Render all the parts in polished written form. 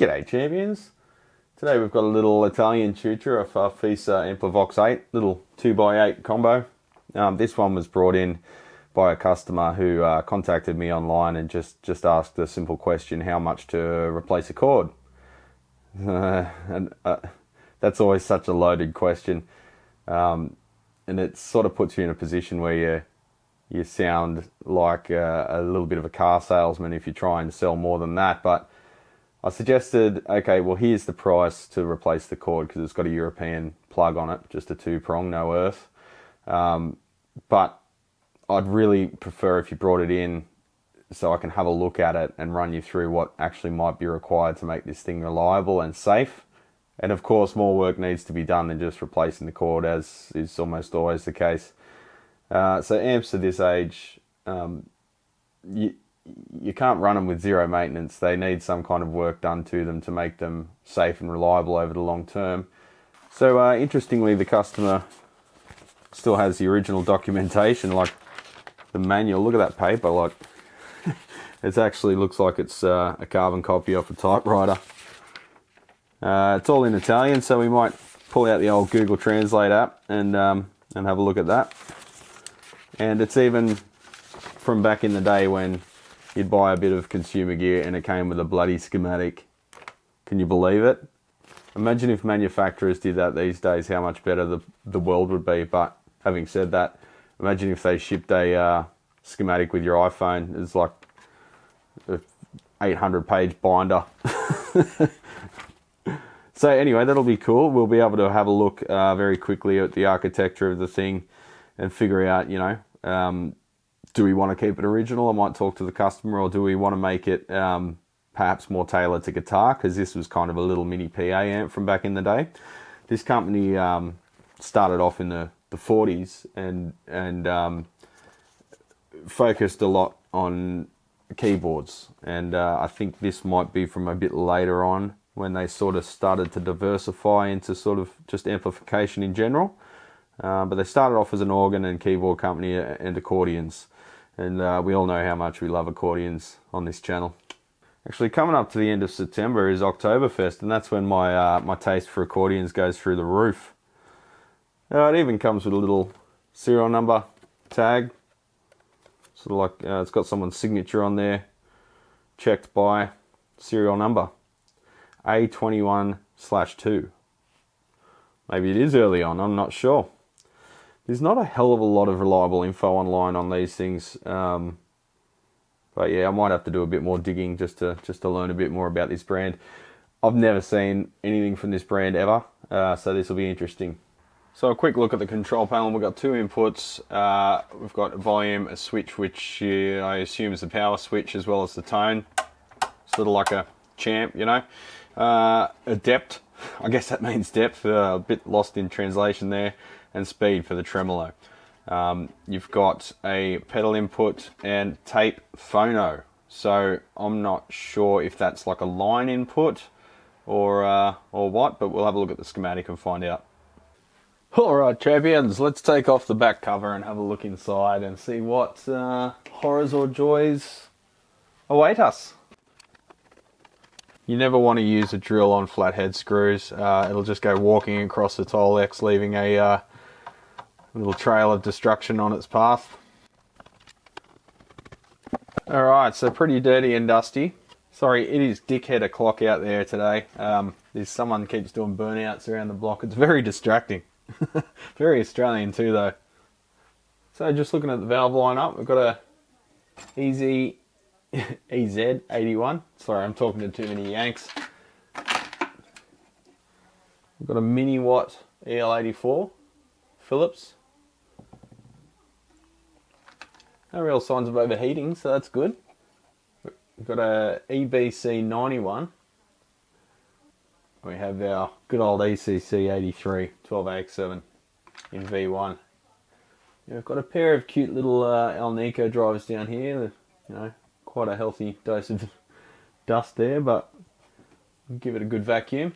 G'day champions! Today we've got a little Italian tutor, a Farfisa Amplivox 8, little 2x8 combo. This one was brought in by a customer who contacted me online and just asked a simple question: how much to replace a cord? That's always such a loaded question, and it sort of puts you in a position where you sound like a little bit of a car salesman if you try and sell more than that. But I suggested, okay, well, here's the price to replace the cord because it's got a European plug on it, just a 2-prong, no earth. But I'd really prefer if you brought it in so I can have a look at it and run you through what actually might be required to make this thing reliable and safe. And of course, more work needs to be done than just replacing the cord, as is almost always the case. So amps of this age, you can't run them with zero maintenance. They need some kind of work done to them to make them safe and reliable over the long term. So interestingly, the customer still has the original documentation, like the manual. Look at that paper, like it actually looks like it's a carbon copy off a typewriter. It's all in Italian, so we might pull out the old Google Translate app and have a look at that. And it's even from back in the day when you'd buy a bit of consumer gear and it came with a bloody schematic. Can you believe it? Imagine if manufacturers did that these days, how much better the world would be. But having said that, imagine if they shipped a schematic with your iPhone. It's like a 800-page binder. So anyway, that'll be cool. We'll be able to have a look very quickly at the architecture of the thing and figure out, do we want to keep it original? I might talk to the customer, or do we want to make it perhaps more tailored to guitar? Because this was kind of a little mini PA amp from back in the day. This company started off in the 40s and focused a lot on keyboards. And I think this might be from a bit later on when they sort of started to diversify into sort of just amplification in general. But they started off as an organ and keyboard company and accordions. And we all know how much we love accordions on this channel. Actually, coming up to the end of September is Oktoberfest, and that's when my taste for accordions goes through the roof. It even comes with a little serial number tag. Sort of like it's got someone's signature on there, checked by serial number A21/2. Maybe it is early on, I'm not sure. There's not a hell of a lot of reliable info online on these things, but yeah, I might have to do a bit more digging just to learn a bit more about this brand. I've never seen anything from this brand ever, so this will be interesting. So a quick look at the control panel. We've got two inputs. We've got volume, a switch which I assume is the power switch, as well as the tone. Sort of like a champ, a depth. I guess that means depth, a bit lost in translation there, and speed for the tremolo. You've got a pedal input and tape phono. So I'm not sure if that's like a line input or what, but we'll have a look at the schematic and find out. Alright champions, let's take off the back cover and have a look inside and see what horrors or joys await us. You never want to use a drill on flathead screws. It'll just go walking across the Tolex, leaving a little trail of destruction on its path. Alright, so pretty dirty and dusty. Sorry, it is dickhead o'clock out there today. Someone keeps doing burnouts around the block. It's very distracting. Very Australian too though. So just looking at the valve lineup, we've got a EZ81. Sorry, I'm talking to too many Yanks. We've got a Mini Watt EL84 Philips. No real signs of overheating, so that's good. We've got a EBC91. We have our good old ECC83 12AX7 in V1. We've got a pair of cute little Alnico drivers down here. Quite a healthy dose of dust there, but we'll give it a good vacuum.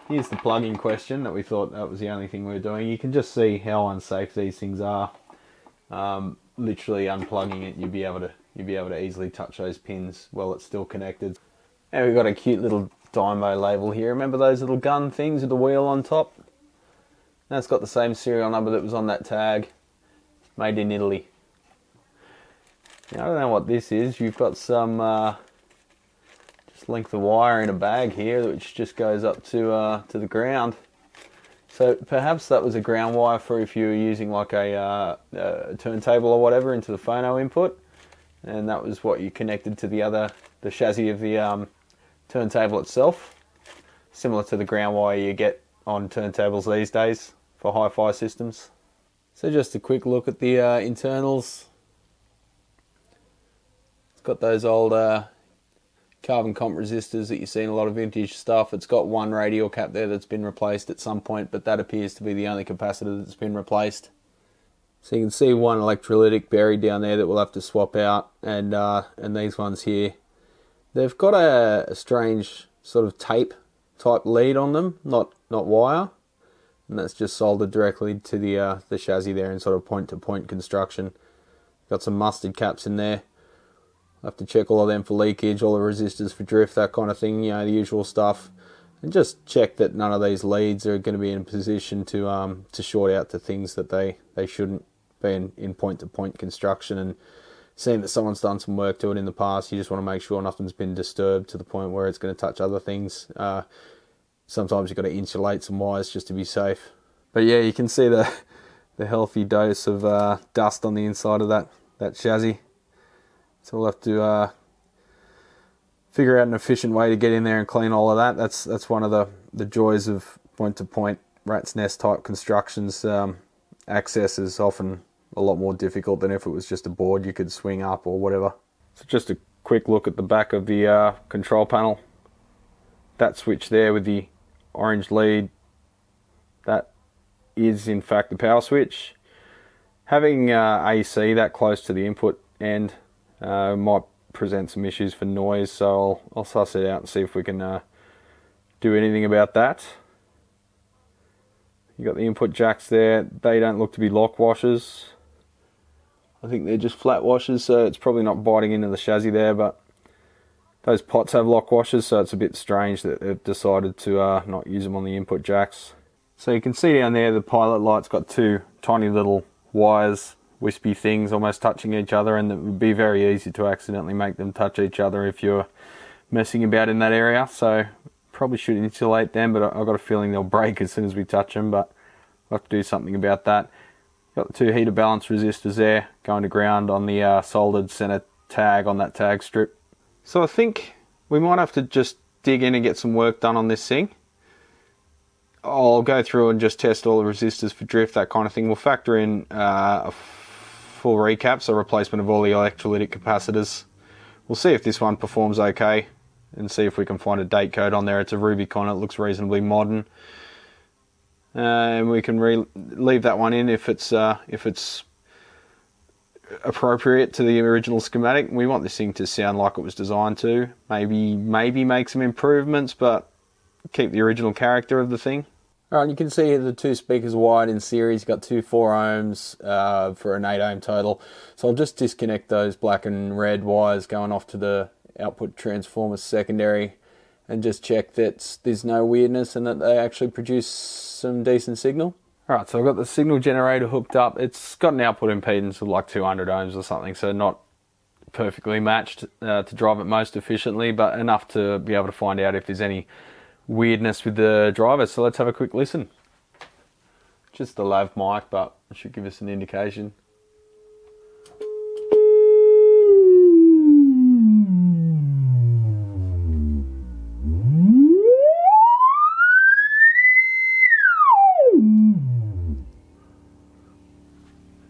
Here's the plug-in question that we thought that was the only thing we were doing. You can just see how unsafe these things are. Literally unplugging it, you'd be able to easily touch those pins while it's still connected. And we've got a cute little Dymo label here. Remember those little gun things with the wheel on top? That's got the same serial number that was on that tag. Made in Italy. Now, I don't know what this is. You've got some just length of wire in a bag here, which just goes up to the ground. So perhaps that was a ground wire for if you were using like a turntable or whatever into the phono input, and that was what you connected to the chassis of the turntable itself, similar to the ground wire you get on turntables these days for hi-fi systems. So just a quick look at the internals. It's got those old carbon comp resistors that you see in a lot of vintage stuff. It's got one radial cap there that's been replaced at some point, but that appears to be the only capacitor that's been replaced. So you can see one electrolytic buried down there that we'll have to swap out, and these ones here. They've got a strange sort of tape type lead on them, not wire, and that's just soldered directly to the chassis there in sort of point-to-point construction. Got some mustard caps in there. I'll have to check all of them for leakage, all the resistors for drift, that kind of thing, you know, the usual stuff. And just check that none of these leads are going to be in a position to short out to things that they shouldn't be in point-to-point construction. And seeing that someone's done some work to it in the past, you just want to make sure nothing's been disturbed to the point where it's going to touch other things. Sometimes you've got to insulate some wires just to be safe. But yeah, you can see the healthy dose of dust on the inside of that chassis. So we'll have to figure out an efficient way to get in there and clean all of that. That's one of the joys of point-to-point rat's nest type constructions. Access is often a lot more difficult than if it was just a board you could swing up or whatever. So just a quick look at the back of the control panel. That switch there with the orange lead, that is in fact the power switch. Having AC that close to the input end might present some issues for noise, so I'll suss it out and see if we can do anything about that. You got the input jacks there. They don't look to be lock washers. I think they're just flat washers, so it's probably not biting into the chassis there, but those pots have lock washers, so it's a bit strange that they've decided to not use them on the input jacks. So you can see down there the pilot light's got two tiny little wires, wispy things almost touching each other, and it would be very easy to accidentally make them touch each other if you're messing about in that area. So probably should insulate them, but I've got a feeling they'll break as soon as we touch them, but I'll have to do something about that. Got the two heater balance resistors there going to ground on the soldered center tag on that tag strip. So I think we might have to just dig in and get some work done on this thing. I'll go through and just test all the resistors for drift, that kind of thing. We'll factor in a full recap, so replacement of all the electrolytic capacitors. We'll see if this one performs okay and see if we can find a date code on there. It's a Rubicon, it looks reasonably modern. And we can leave that one in if it's appropriate to the original schematic. We want this thing to sound like it was designed to. Maybe make some improvements, but keep the original character of the thing. Alright, you can see here the two speakers wired in series. You've got two 4 ohms for an 8 ohm total. So I'll just disconnect those black and red wires going off to the output transformer secondary and just check that there's no weirdness and that they actually produce some decent signal. Alright, so I've got the signal generator hooked up. It's got an output impedance of like 200 ohms or something, so not perfectly matched to drive it most efficiently, but enough to be able to find out if there's any weirdness with the driver. So let's have a quick listen. Just the lav mic, but it should give us an indication.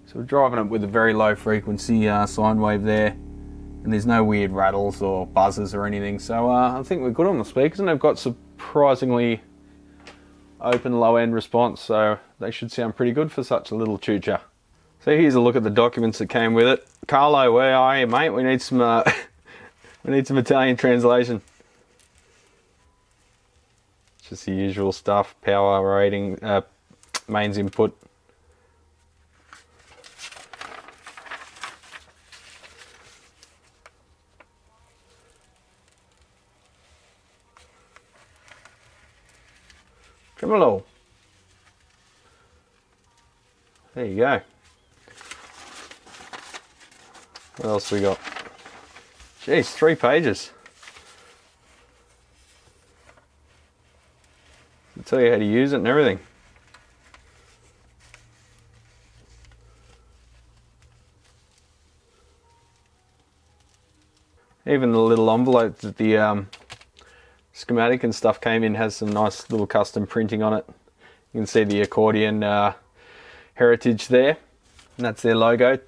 So we're driving it with a very low frequency sine wave there, and there's no weird rattles or buzzes or anything. So I think we're good on the speakers, and they've got surprisingly open low end response, so they should sound pretty good for such a little choocher. So here's a look at the documents that came with it. Carlo, where are you, mate? We need some we need some Italian translation. Just the usual stuff, power rating, mains input. Tremolo. There you go. What else we got? Jeez, 3 pages. I'll tell you how to use it and everything. Even the little envelope that the schematic and stuff came in has some nice little custom printing on it. You can see the accordion heritage there, and that's their logo.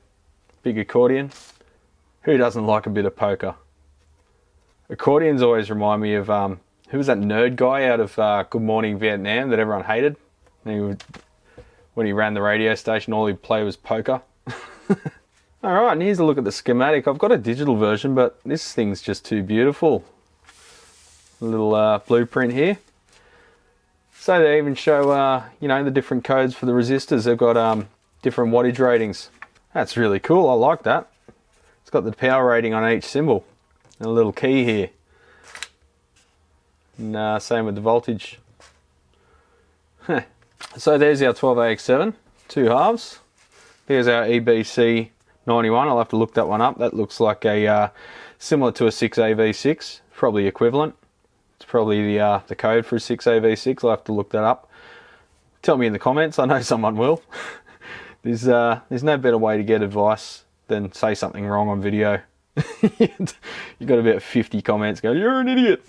Big accordion. Who doesn't like a bit of polka? Accordions always remind me of who was that nerd guy out of Good Morning Vietnam that everyone hated? When he ran the radio station, all he'd play was polka. Alright, and here's a look at the schematic. I've got a digital version, but this thing's just too beautiful. A little blueprint here. So they even show, you know, the different codes for the resistors. They've got different wattage ratings. That's really cool. I like that. It's got the power rating on each symbol. And a little key here. And same with the voltage. So there's our 12AX7, 2 halves. There's our EBC 91. I'll have to look that one up. That looks like a similar to a 6AV6, probably equivalent. It's probably the code for a 6AV6. I'll have to look that up. Tell me in the comments. I know someone will. There's no better way to get advice than say something wrong on video. You've got about 50 comments going, "You're an idiot."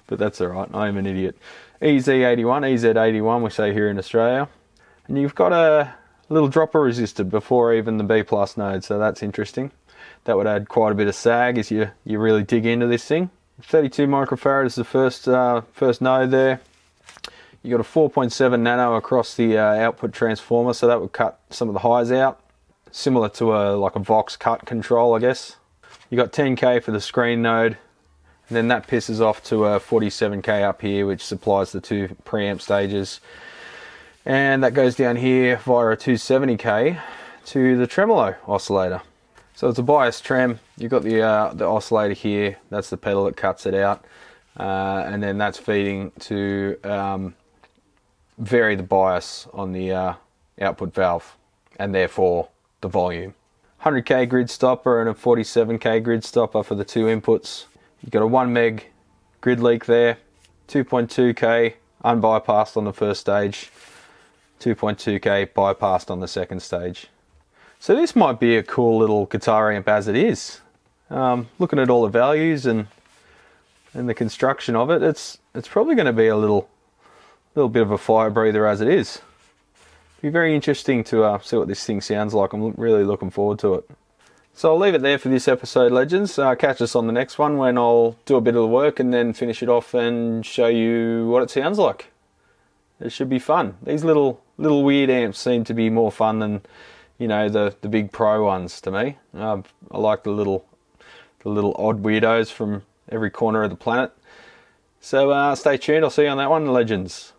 But that's alright, I am an idiot. EZ81, EZ81 we say here in Australia. And you've got a little dropper resistor before even the B+ node, so that's interesting. That would add quite a bit of sag as you really dig into this thing. 32 microfarad is the first node there. You got a 4.7 nano across the output transformer, so that would cut some of the highs out. Similar to like a Vox cut control, I guess. You got 10k for the screen node, and then that pisses off to a 47k up here, which supplies the 2 preamp stages. And that goes down here via a 270k to the tremolo oscillator. So it's a bias trem. You've got the oscillator here. That's the pedal that cuts it out, and then that's feeding to vary the bias on the output valve, and therefore the volume. 100k grid stopper and a 47k grid stopper for the 2 inputs. You've got a 1 meg grid leak there. 2.2k unbypassed on the first stage. 2.2k bypassed on the second stage. So this might be a cool little guitar amp as it is. Looking at all the values and the construction of it, it's probably going to be a little bit of a fire breather as it is. Be very interesting to see what this thing sounds like. I'm really looking forward to it. So I'll leave it there for this episode, legends. Catch us on the next one when I'll do a bit of the work and then finish it off and show you what it sounds like. It should be fun. These little weird amps seem to be more fun than, you know, the big pro ones to me. I like the little odd weirdos from every corner of the planet. So stay tuned. I'll see you on that one, legends.